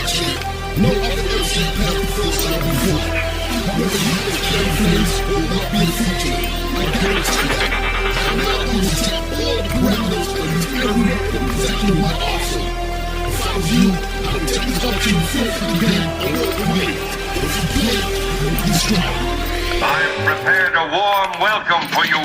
shit. No other MC passed the first shot before. However, you will carry flames will not be a feature. I guarantee that. I'm not going to take all the parameters of every weapon possession of my arsenal. If I was you, I would take this option before the game and walk away. If you play, you will be strong. I've prepared a warm welcome for you.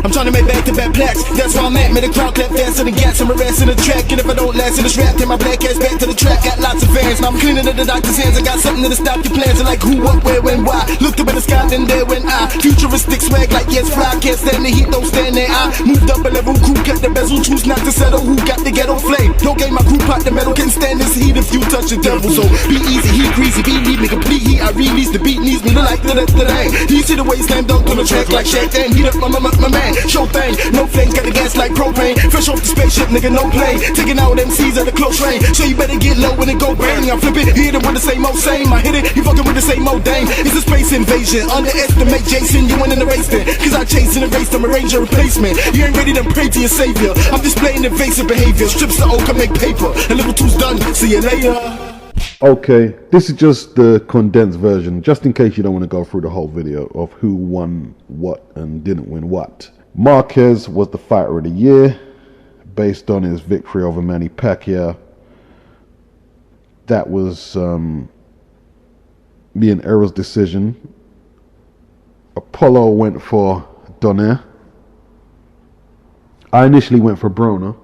I'm trying to make back-to-back plaques. That's where I'm at. Made a crowd clap fast to the gas and my ass in the track. And if I don't last in this rap, then my black ass back to the track. Got lots of fans. Now I'm cleaning up the doctor's hands. I got something to stop your plans. And like who, what, where, when, why. Looked up at the sky, then there went I. Futuristic swag like yes, fly. Can't stand the heat, don't stand there. I moved up a level, crew cut the bezel. Choose not to settle. Who got the ghetto flame? Don't game my crew pot the metal. Can't stand this heat if you touch the devil. So be easy, heat greasy, beat need me complete heat. I release the beat needs me to like the hang. You see the way slam dunk on the track like Shaq. Then heat up my man. Show thing. No flames, got the gas like propane. Fresh off the spaceship, nigga, no plane. Taking out MCs at a close range. So you better get low when it go bang. I flip it, hit it with the same old same. I hit it, you fucking with the same old dame. It's a space invasion. Underestimate Jason, you winning the race then. Cause I chase in the race, I'm a ranger replacement. You ain't ready to pray to your savior. I'm displaying invasive behavior. Strips the old can make paper. And level 2's done, see you later. Okay, this is just the condensed version, just in case you don't want to go through the whole video of who won what and didn't win what. Marquez was the fighter of the year based on his victory over Manny Pacquiao. That was me and Errol's decision. Apollo went for Donaire. I initially went for Broner.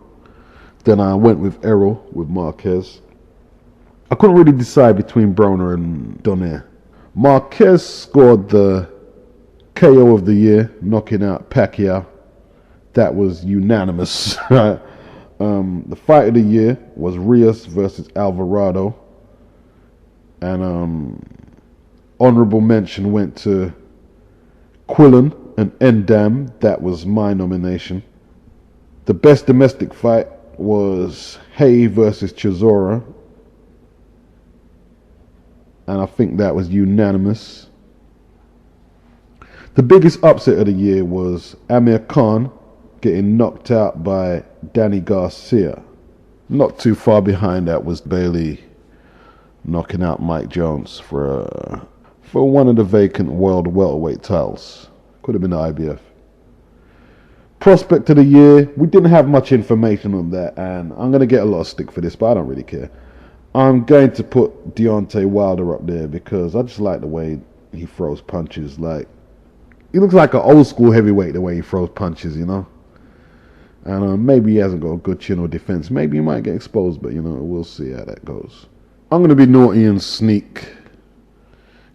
Then I went with Errol with Marquez. I couldn't really decide between Broner and Donaire. Marquez scored the KO of the year, knocking out Pacquiao. That was unanimous. The fight of the year was Rios versus Alvarado. And honorable mention went to Quillen and Endam. That was my nomination. The best domestic fight was Hay versus Chisora. And I think that was unanimous. The biggest upset of the year was Amir Khan getting knocked out by Danny Garcia. Not too far behind that was Bailey knocking out Mike Jones for one of the vacant world welterweight titles. Could have been the IBF. Prospect of the year, we didn't have much information on that, and I'm going to get a lot of stick for this, but I don't really care. I'm going to put Deontay Wilder up there because I just like the way he throws punches. Like, he looks like an old school heavyweight the way he throws punches, you know. And maybe he hasn't got a good chin or defense. Maybe he might get exposed, but, you know, we'll see how that goes. I'm going to be naughty and sneak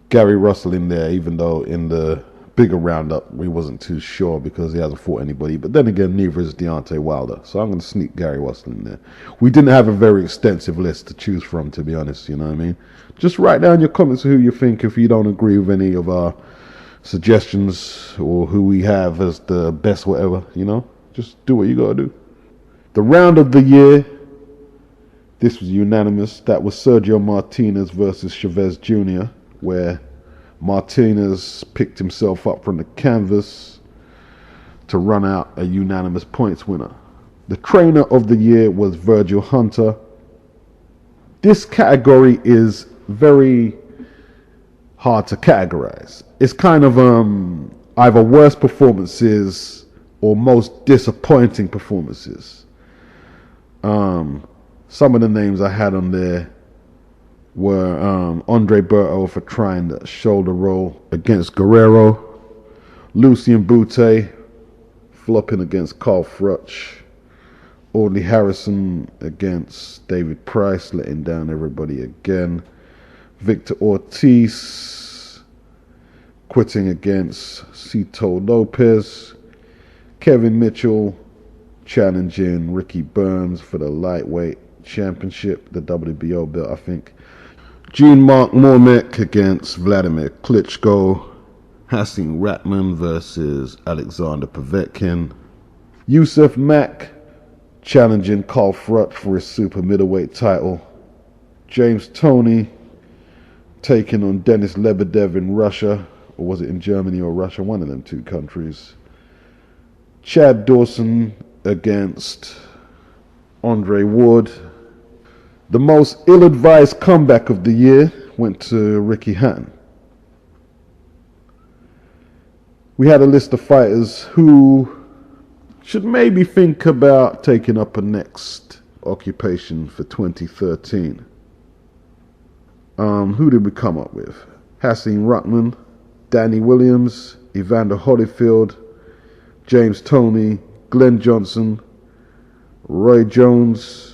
Gary Russell in there, even though in the bigger roundup we wasn't too sure because he hasn't fought anybody. But then again, neither is Deontay Wilder. So I'm going to sneak Gary Russell in there. We didn't have a very extensive list to choose from, to be honest, you know what I mean? Just write down your comments of who you think if you don't agree with any of our suggestions or who we have as the best whatever, you know? Just do what you gotta do. The round of the year, this was unanimous. That was Sergio Martinez versus Chavez Jr., where Martinez picked himself up from the canvas to run out a unanimous points winner. The trainer of the year was Virgil Hunter. This category is very hard to categorize. It's kind of either worst performances or most disappointing performances. Some of the names I had on there were Andre Berto for trying the shoulder roll against Guerrero, Lucien Boutte flopping against Carl Froch, Audley Harrison against David Price, letting down everybody again, Victor Ortiz quitting against Cito Lopez, Kevin Mitchell challenging Ricky Burns for the lightweight championship, the WBO belt, I think. Jean-Marc Mormek against Vladimir Klitschko. Hasim Ratman versus Alexander Povetkin. Yusuf Mack challenging Carl Froch for his super middleweight title. James Toney taking on Denis Lebedev in Russia, or was it in Germany or Russia? One of them two countries. Chad Dawson against Andre Ward. The most ill-advised comeback of the year went to Ricky Hatton. We had a list of fighters who should maybe think about taking up a next occupation for 2013. Who did we come up with? Hasim Ruttman, Danny Williams, Evander Holyfield, James Toney, Glenn Johnson, Roy Jones,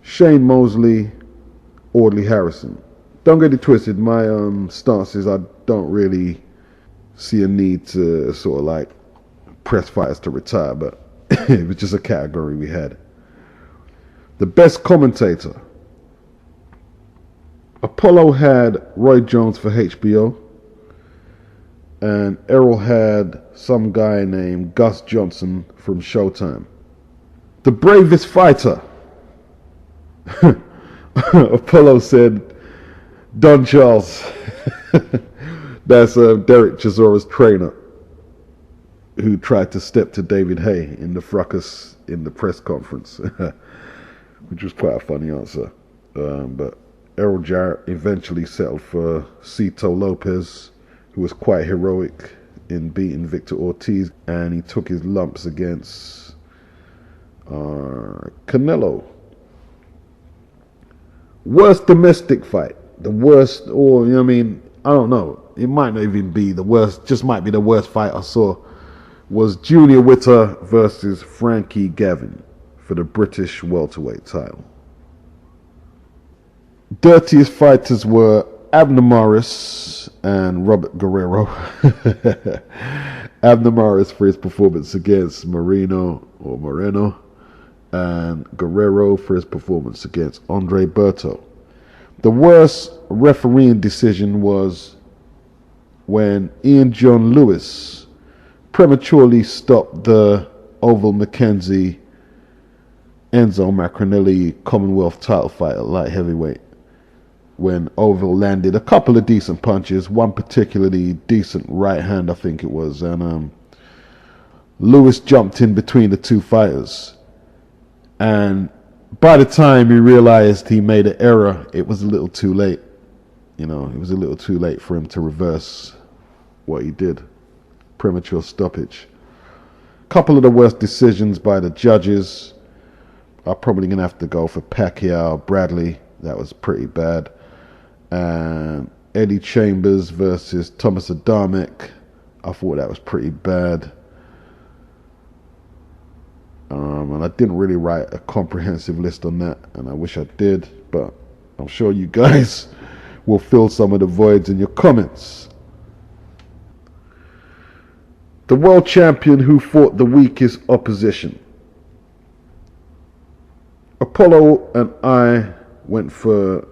Shane Mosley, Audley Harrison. Don't get it twisted, my stance is I don't really see a need to sort of like press fighters to retire, but it was just a category we had. The best commentator. Apollo had Roy Jones for HBO, and Errol had some guy named Gus Johnson from Showtime. The bravest fighter. Apollo said Don Charles. That's Derek Chisora's trainer, who tried to step to David Haye in the fracas in the press conference, which was quite a funny answer. But Errol Jarrett eventually settled for Cito Lopez, who was quite heroic in beating Victor Ortiz, and he took his lumps against Canelo. Worst domestic fight. The worst, or, you know what I mean, I don't know. It might not even be the worst, just might be the worst fight I saw, was Junior Witter versus Frankie Gavin for the British welterweight title. Dirtiest fighters were Abner Morris and Robert Guerrero. Abner Morris for his performance against Moreno, and Guerrero for his performance against Andre Berto. The worst refereeing decision was when Ian John Lewis prematurely stopped the Oval Mackenzie Enzo Macronelli Commonwealth title fight at light heavyweight, when Oval landed a couple of decent punches, one particularly decent right hand I think it was, and Lewis jumped in between the two fighters, and by the time he realized he made an error, it was a little too late. You know, it was a little too late for him to reverse what he did. Premature stoppage. Couple of the worst decisions by the judges. I'm probably going to have to go for Pacquiao Bradley. That was pretty bad. And Eddie Chambers versus Thomas Adamek. I thought that was pretty bad. And I didn't really write a comprehensive list on that, and I wish I did, but I'm sure you guys will fill some of the voids in your comments. The world champion who fought the weakest opposition. Apollo and I went for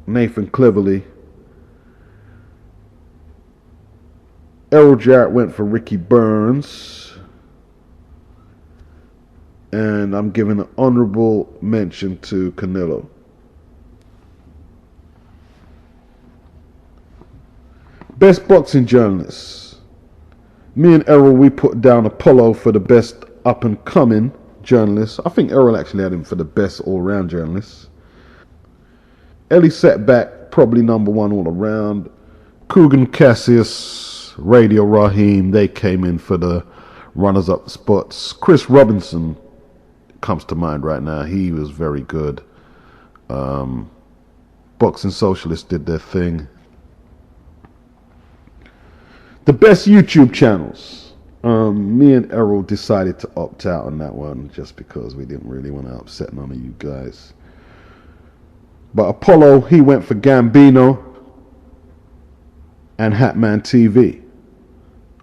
Nathan Cleverly. Errol Jarrett went for Ricky Burns. And I'm giving an honorable mention to Canelo. Best boxing journalists. Me and Errol, we put down Apollo for the best up-and-coming journalist. I think Errol actually had him for the best all-round journalist. Ellie Setback, probably number one all around. Kugan Cassius, Radio Raheem, they came in for the runners-up spots. Chris Robinson comes to mind right now. He was very good. Boxing Socialists did their thing. The best YouTube channels. Me and Errol decided to opt out on that one just because we didn't really want to upset none of you guys. But Apollo, he went for Gambino and Hatman TV.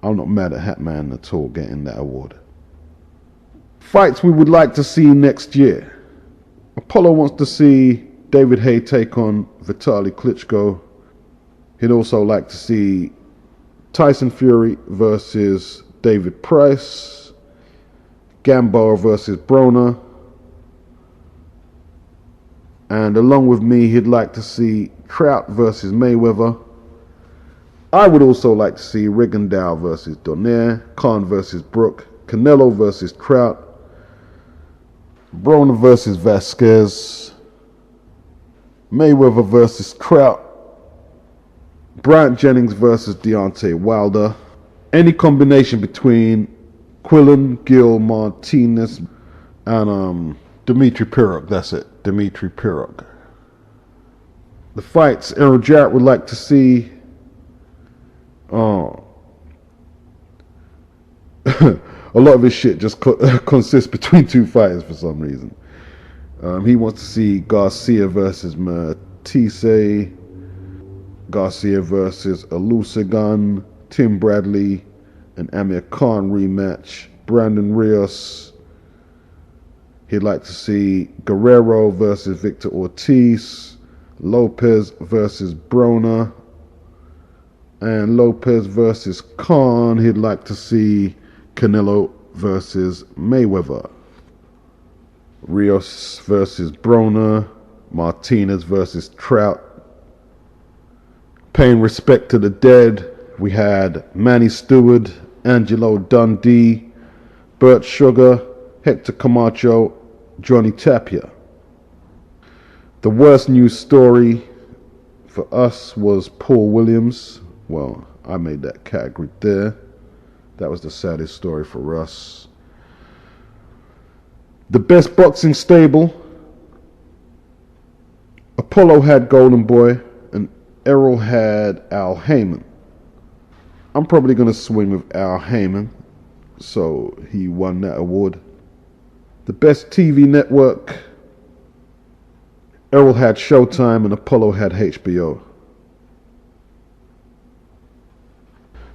I'm not mad at Hatman at all getting that award. Fights we would like to see next year. Apollo wants to see David Haye take on Vitaly Klitschko. He'd also like to see Tyson Fury versus David Price. Gamboa versus Broner. And along with me, he'd like to see Trout versus Mayweather. I would also like to see Rigondeaux versus Donaire, Khan versus Brook, Canelo versus Trout, Broner versus Vasquez, Mayweather versus Trout, Bryant Jennings versus Deontay Wilder, any combination between Quillen, Gil, Martinez, and Dmitry Pirog. That's it, Dmitry Pirog. The fights Errol Jarrett would like to see. A lot of his shit just consists between two fighters for some reason. He wants to see Garcia versus Matisse, Garcia versus Alusagan, Tim Bradley, and Amir Khan rematch, Brandon Rios. He'd like to see Guerrero versus Victor Ortiz, Lopez versus Broner, and Lopez versus Khan. He'd like to see Canelo versus Mayweather. Rios versus Broner, Martinez versus Trout. Paying respect to the dead, we had Manny Stewart, Angelo Dundee, Burt Sugar, Hector Camacho, Johnny Tapia. The worst news story for us was Paul Williams. Well, I made that category there. That was the saddest story for us. The best boxing stable, Apollo had Golden Boy and Errol had Al Heyman. I'm probably going to swing with Al Heyman, so he won that award. The best TV network, Errol had Showtime and Apollo had HBO.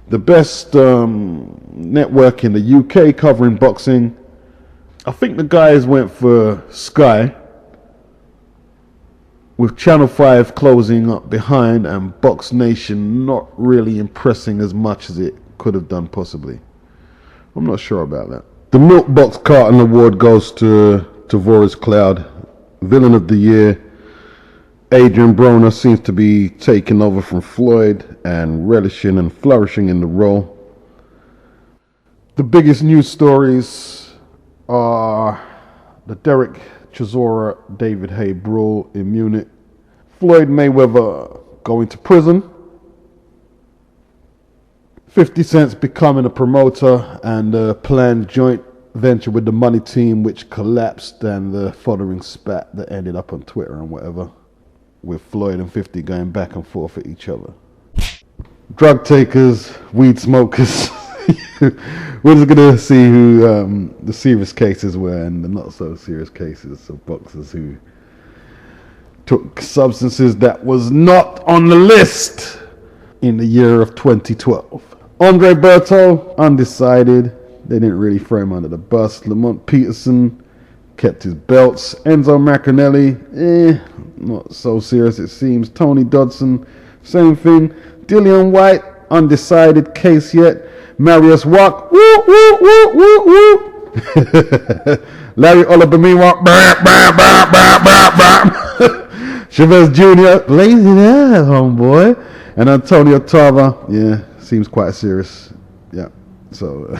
The best network in the UK covering boxing, I think the guys went for Sky, with Channel 5 closing up behind and Box Nation not really impressing as much as it could have done possibly. I'm not sure about that. The Milk Box Carton Award goes to Tavoris Cloud, Villain of the Year. Adrian Broner seems to be taking over from Floyd and relishing and flourishing in the role. The biggest news stories are the Derek Chisora David Haye brawl in Munich, Floyd Mayweather going to prison, 50 Cent's becoming a promoter, and a planned joint venture with the Money Team which collapsed, and the following spat that ended up on Twitter and whatever, with Floyd and 50 going back and forth at each other. Drug takers, weed smokers. We're just going to see who the serious cases were and the not so serious cases of boxers who took substances that was not on the list in the year of 2012. Andre Berto, undecided. They didn't really throw him under the bus. Lamont Peterson kept his belts. Enzo Maccarinelli, not so serious it seems. Tony Dodson, same thing. Dillian White, undecided case yet. Marius Wack, woo, woo, woo, woo, woo. Larry Oliver, meanwhile, Chavez Jr., lazy there, homeboy. And Antonio Tarver, yeah, seems quite serious. Yeah, so.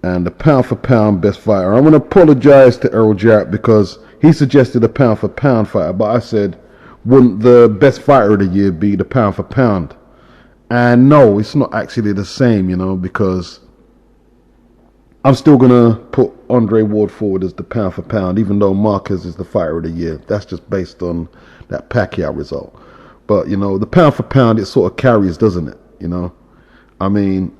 And the pound for pound best fighter. I'm going to apologize to Errol Jarrett because he suggested a pound for pound fighter, but I said, wouldn't the best fighter of the year be the pound for pound? And no, it's not actually the same, you know, because I'm still going to put Andre Ward forward as the pound for pound, even though Marquez is the fighter of the year. That's just based on that Pacquiao result. But, you know, the pound for pound, it sort of carries, doesn't it? You know, I mean,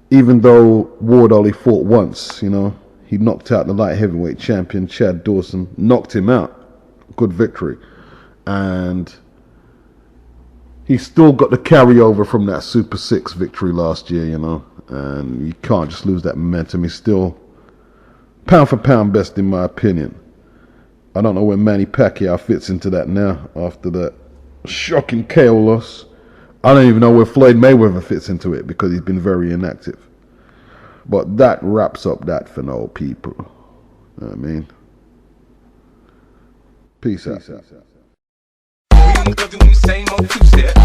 even though Ward only fought once, you know, he knocked out the light heavyweight champion, Chad Dawson, knocked him out. Good victory. And he's still got the carryover from that Super 6 victory last year, you know, and you can't just lose that momentum. He's still pound for pound best in my opinion. I don't know where Manny Pacquiao fits into that now after that shocking KO loss. I don't even know where Floyd Mayweather fits into it because he's been very inactive. But that wraps up that for no people. You know what I mean? Peace out. We don't go doing the same old two-step.